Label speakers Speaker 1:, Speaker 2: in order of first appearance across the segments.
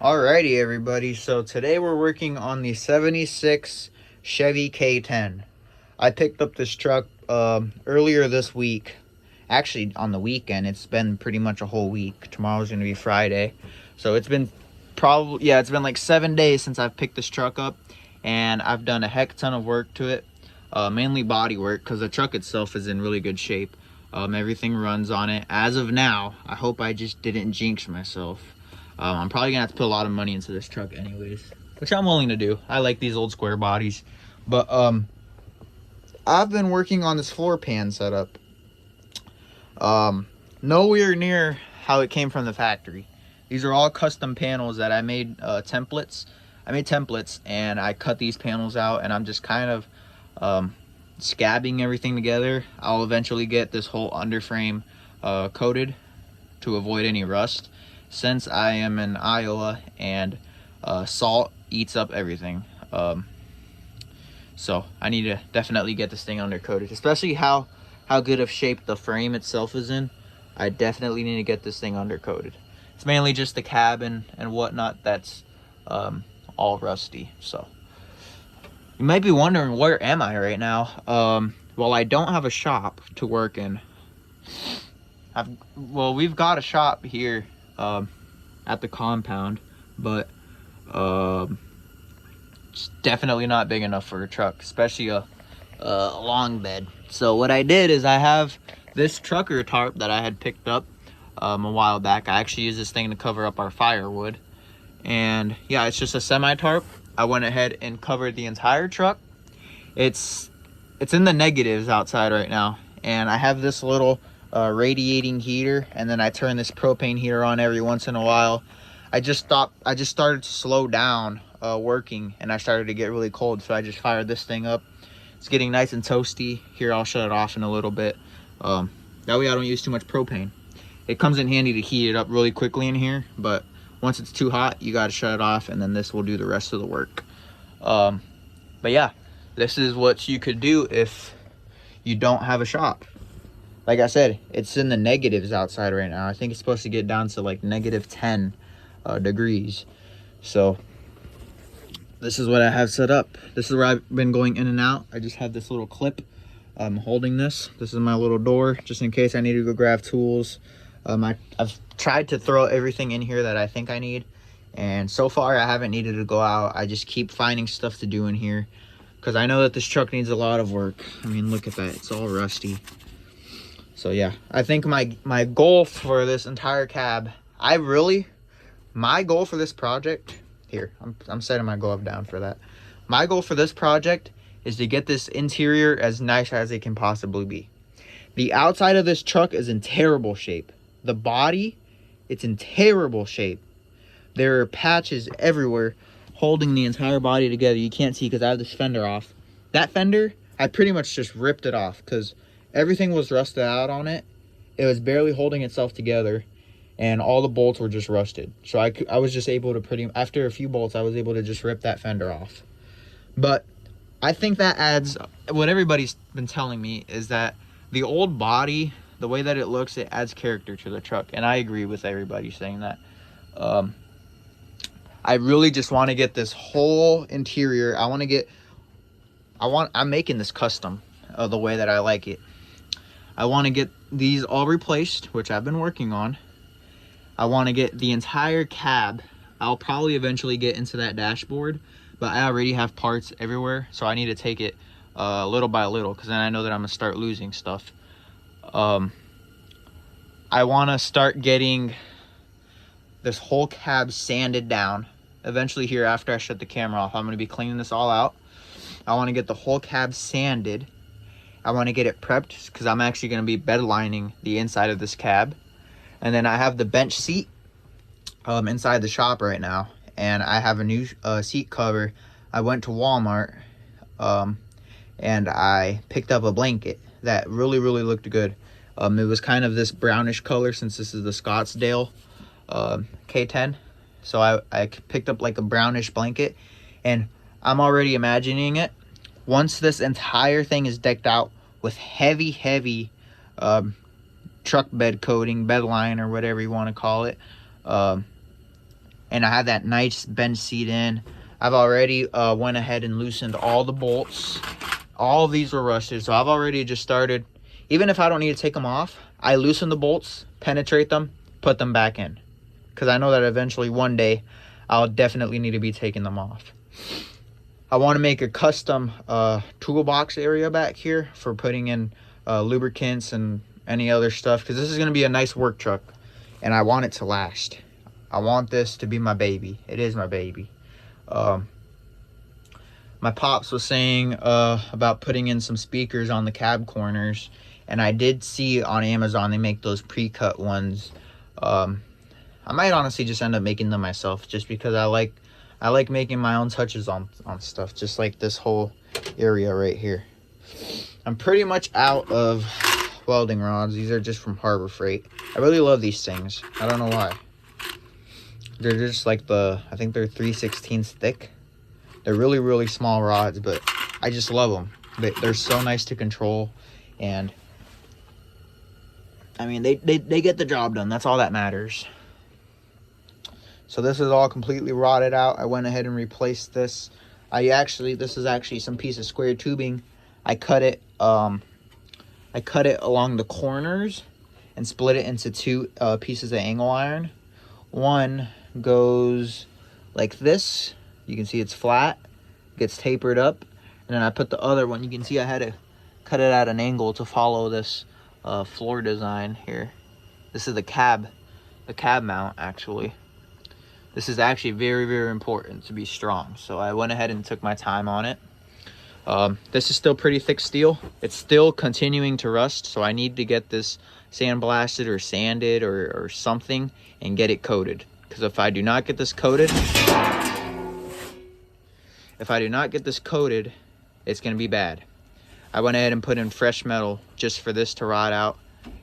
Speaker 1: Alrighty, everybody. So today we're working on the 76 Chevy K10. I picked up this truck earlier this week. Actually, on the weekend. It's been pretty much a whole week. Tomorrow's going to be Friday. So it's been it's been like 7 days since I've picked this truck up. And I've done a heck ton of work to it. Mainly body work because the truck itself is in really good shape. Everything runs on it. As of now, I hope I just didn't jinx myself. I'm probably gonna have to put a lot of money into this truck anyways, which I'm willing to do. I like these old square bodies. But I've been working on this floor pan setup. Nowhere near how it came from the factory. These are all custom panels that I made templates. I made templates and I cut these panels out, and I'm just kind of scabbing everything together. I'll eventually get this whole underframe coated to avoid any rust, since I am in Iowa and salt eats up everything. So I need to definitely get this thing undercoated, especially how good of shape the frame itself is in. I definitely need to get this thing undercoated. It's mainly just the cab and whatnot that's all rusty. So you might be wondering, where am I right now? Well, I don't have a shop to work in. We've got a shop here at the compound, but it's definitely not big enough for a truck, especially a long bed. So what I did is I have this trucker tarp that I had picked up a while back. I actually used this thing to cover up our firewood, and yeah, it's just a semi tarp. I went ahead and covered the entire truck. It's in the negatives outside right now, and I have this little radiating heater, and then I turn this propane heater on every once in a while. I just started to slow down working, and I started to get really cold, so I just fired this thing up. It's getting nice and toasty. Here, I'll shut it off in a little bit. That way I don't use too much propane. It comes in handy to heat it up really quickly in here, but once it's too hot, you got to shut it off, and then this will do the rest of the work. But yeah, this is what you could do if you don't have a shop. Like I said, it's in the negatives outside right now. I think it's supposed to get down to like -10 degrees. So this is what I have set up. This is where I've been going in and out. I just have this little clip holding this. This is my little door, just in case I need to go grab tools. I've tried to throw everything in here that I think I need, and so far I haven't needed to go out. I just keep finding stuff to do in here because I know that this truck needs a lot of work. I mean, look at that. It's all rusty. So yeah, I think my goal for this entire cab, my goal for this project, here, I'm setting my glove down for that. My goal for this project is to get this interior as nice as it can possibly be. The outside of this truck is in terrible shape. The body, it's in terrible shape. There are patches everywhere holding the entire body together. You can't see because I have this fender off. That fender, I pretty much just ripped it off because everything was rusted out on it. It was barely holding itself together, and all the bolts were just rusted. So I was just able to after a few bolts, I was able to just rip that fender off. But I think that adds, what everybody's been telling me is that the old body, the way that it looks, it adds character to the truck. And I agree with everybody saying that. I really just want to get this whole interior. I'm making this custom the way that I like it. I want to get these all replaced, which I've been working on. I want to get the entire cab. I'll probably eventually get into that dashboard, but I already have parts everywhere, so I need to take it little by little, because then I know that I'm going to start losing stuff. I want to start getting this whole cab sanded down. Eventually here, after I shut the camera off, I'm going to be cleaning this all out. I want to get the whole cab sanded. I want to get it prepped because I'm actually going to be bed lining the inside of this cab. And then I have the bench seat inside the shop right now. And I have a new seat cover. I went to Walmart and I picked up a blanket that really looked good. It was kind of this brownish color, since this is the Scottsdale K10. So I picked up like a brownish blanket, and I'm already imagining it. Once this entire thing is decked out with heavy truck bed coating, bed line, or whatever you want to call it, and I have that nice bench seat in. I've already went ahead and loosened all the bolts. All of these were rusted, so I've already just started. Even if I don't need to take them off, I loosen the bolts, penetrate them, put them back in, because I know that eventually one day I'll definitely need to be taking them off. I want to make a custom toolbox area back here for putting in lubricants and any other stuff, because this is going to be a nice work truck and I want it to last. I want this to be my baby. It is my baby. My pops was saying about putting in some speakers on the cab corners, and I did see on Amazon they make those pre-cut ones. I might honestly just end up making them myself, just because I like making my own touches on stuff, just like this whole area right here. I'm pretty much out of welding rods. These are just from Harbor Freight. I really love these things. I don't know why. They're just like I think they're 3/16 thick. They're really, really small rods, but I just love them. They're so nice to control, and I mean, they get the job done. That's all that matters. So this is all completely rotted out. I went ahead and replaced this. This is actually some piece of square tubing. I cut it along the corners and split it into two pieces of angle iron. One goes like this. You can see it's flat, gets tapered up, and then I put the other one. You can see I had to cut it at an angle to follow this floor design here. This is the cab mount actually. This is actually very, very important to be strong. So I went ahead and took my time on it. This is still pretty thick steel. It's still continuing to rust, so I need to get this sandblasted or sanded or something and get it coated. Because if I do not get this coated, it's going to be bad. I went ahead and put in fresh metal just for this to rot out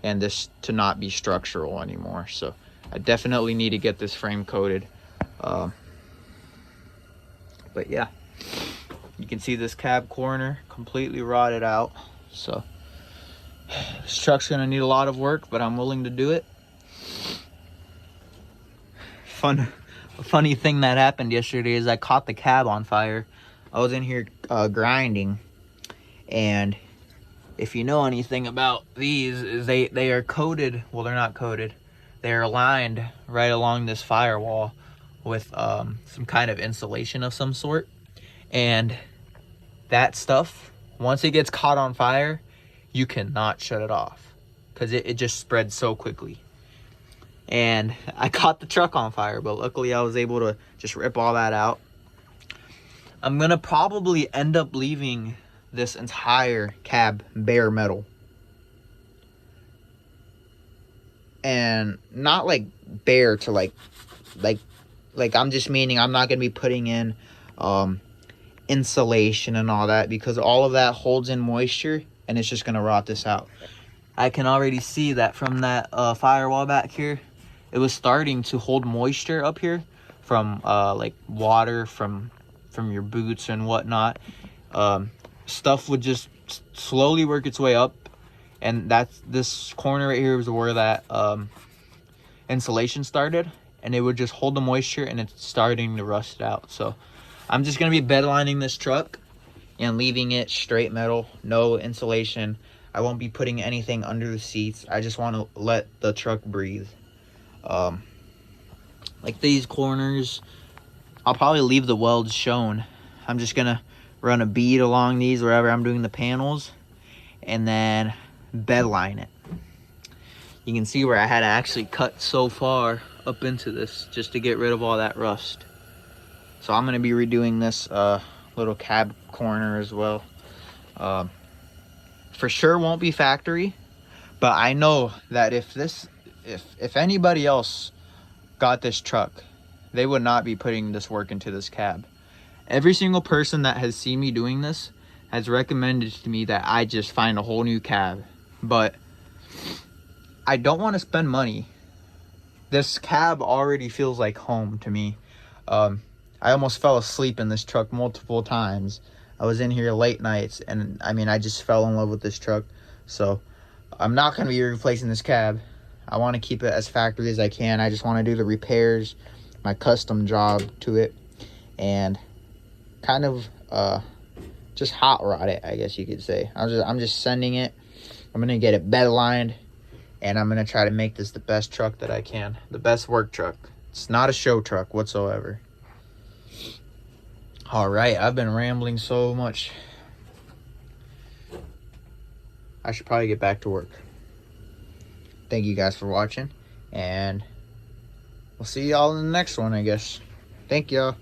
Speaker 1: and this to not be structural anymore. So I definitely need to get this frame coated. But yeah, you can see this cab corner completely rotted out. So this truck's gonna need a lot of work, but I'm willing to do it. A funny thing that happened yesterday is I caught the cab on fire. I was in here grinding, and if you know anything about these, is they are coated. Well, they're not coated. They are lined right along this firewall with some kind of insulation of some sort. And that stuff, once it gets caught on fire, you cannot shut it off because it just spreads so quickly. And I caught the truck on fire, but luckily I was able to just rip all that out. I'm gonna probably end up leaving this entire cab bare metal. And not like bare to like I'm just meaning I'm not gonna be putting in insulation and all that, because all of that holds in moisture and it's just gonna rot this out. I can already see that from that firewall back here, it was starting to hold moisture up here from like water from your boots and whatnot. Stuff would just slowly work its way up, and this corner right here was where that insulation started, and it would just hold the moisture, and it's starting to rust out. So I'm just gonna be bedlining this truck and leaving it straight metal, no insulation. I won't be putting anything under the seats. I just want to let the truck breathe. Like these corners, I'll probably leave the welds shown. I'm just gonna run a bead along these wherever I'm doing the panels, and then bedline it. You can see where I had to actually cut so far up into this just to get rid of all that rust. So I'm gonna be redoing this little cab corner as well. For sure won't be factory, but I know that if anybody else got this truck, they would not be putting this work into this cab. Every single person that has seen me doing this has recommended to me that I just find a whole new cab, but I don't want to spend money. This cab already feels like home to me. I almost fell asleep in this truck multiple times. I was in here late nights, and I mean, I just fell in love with this truck. So I'm not going to be replacing this cab. I want to keep it as factory as I can. I just want to do the repairs my custom job to it, and kind of just hot rod it, I guess you could say. I'm just sending it. I'm gonna get it bed lined, and I'm gonna try to make this the best truck that I can, the best work truck. It's not a show truck whatsoever. All right, I've been rambling so much. I should probably get back to work. Thank you guys for watching, and we'll see y'all in the next one, I guess. Thank y'all.